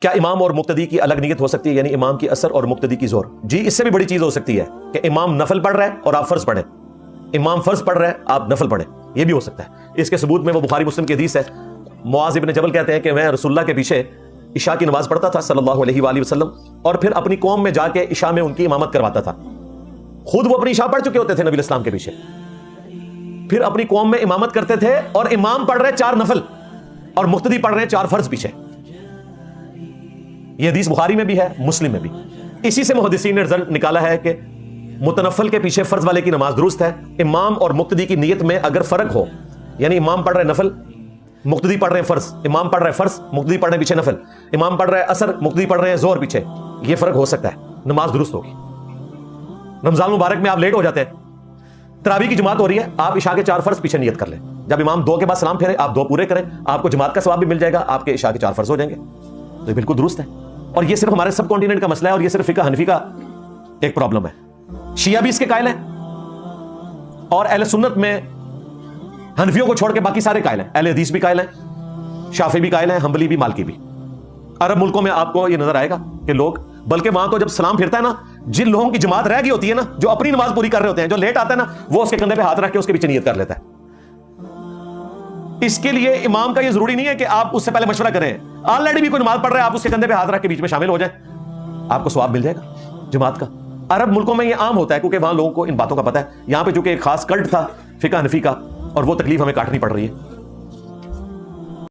کیا امام اور مقتدی کی الگ نیت ہو سکتی ہے، یعنی امام کی اثر اور مقتدی کی زور؟ جی اس سے بھی بڑی چیز ہو سکتی ہے کہ امام نفل پڑھ رہا ہے اور آپ فرض پڑھیں، امام فرض پڑھ رہا ہے آپ نفل پڑھیں، یہ بھی ہو سکتا ہے۔ اس کے ثبوت میں وہ بخاری مسلم کی حدیث ہے، معاذ ابن جبل کہتے ہیں کہ میں رسول اللہ کے پیچھے عشاء کی نماز پڑھتا تھا صلی اللہ علیہ وآلہ وسلم، اور پھر اپنی قوم میں جا کے عشاء میں ان کی امامت کرواتا تھا۔ خود وہ اپنی عشاء پڑھ چکے ہوتے تھے نبی اسلام کے پیچھے، پھر اپنی قوم میں امامت کرتے تھے، اور امام پڑھ رہے 4 نفل اور مقتدی پڑھ رہے 4 فرض پیچھے۔ یہ حدیث بخاری میں بھی ہے، مسلم میں بھی۔ اسی سے محدثین نے رزلٹ نکالا ہے کہ متنفل کے پیچھے فرض والے کی نماز درست ہے۔ امام اور مقتدی کی نیت میں اگر فرق ہو، یعنی امام پڑھ رہے نفل، مقتدی پڑھ رہے ہیں فرض، امام پڑھ رہے ہیں فرض، مقتدی پڑھ رہے ہیں پیچھے نفل، امام پڑھ رہے ہیں اثر، مقتدی پڑھ رہے ہیں زور پیچھے، یہ فرق ہو سکتا ہے، نماز درست ہوگی۔ رمضان مبارک میں آپ لیٹ ہو جاتے ہیں، تراویح کی جماعت ہو رہی ہے، آپ عشاء کے 4 فرض پیچھے نیت کر لیں، جب امام 2 کے بعد سلام پھیرے آپ 2 پورے کریں، آپ کو جماعت کا ثواب بھی مل جائے گا، آپ کے عشاء کے 4 فرض ہو جائیں گے، تو یہ بالکل درست ہے۔ اور یہ صرف ہمارے سب کانٹیننٹ کا مسئلہ ہے، اور یہ صرف فقہ حنفی کا ایک پرابلم ہے۔ شیعہ بھی اس کے قائل ہیں، اور اہل سنت میں حنفیوں کو چھوڑ کے باقی سارے قائل ہیں، اہل حدیث بھی قائل ہیں، شافعی بھی قائل ہیں، حنبلی بھی، مالکی بھی۔ عرب ملکوں میں آپ کو یہ نظر آئے گا کہ لوگ، بلکہ وہاں تو جب سلام پھرتا ہے نا، جن لوگوں کی جماعت رہ گئی ہوتی ہے نا، جو اپنی نماز پوری کر رہے ہوتے ہیں، جو لیٹ آتا ہے نا، وہ اس کے کندھے پہ ہاتھ رکھ کے اس کے پیچھے نیت کر لیتا ہے۔ اس کے لیے امام کا یہ ضروری نہیں ہے کہ آپ اس سے پہلے مشورہ کریں، آلریڈی بھی کوئی نماز پڑھ رہا ہے، آپ اس کے کندھے پہ ہاتھ رکھ کے بیچ میں شامل ہو جائیں، آپ کو ثواب مل جائے گا جماعت کا۔ عرب ملکوں میں یہ عام ہوتا ہے کیونکہ وہاں لوگوں کو ان باتوں کا پتہ ہے، یہاں پہ چونکہ ایک خاص کلٹ تھا فقہ حنفی کا، اور وہ تکلیف ہمیں کاٹنی پڑ رہی ہے۔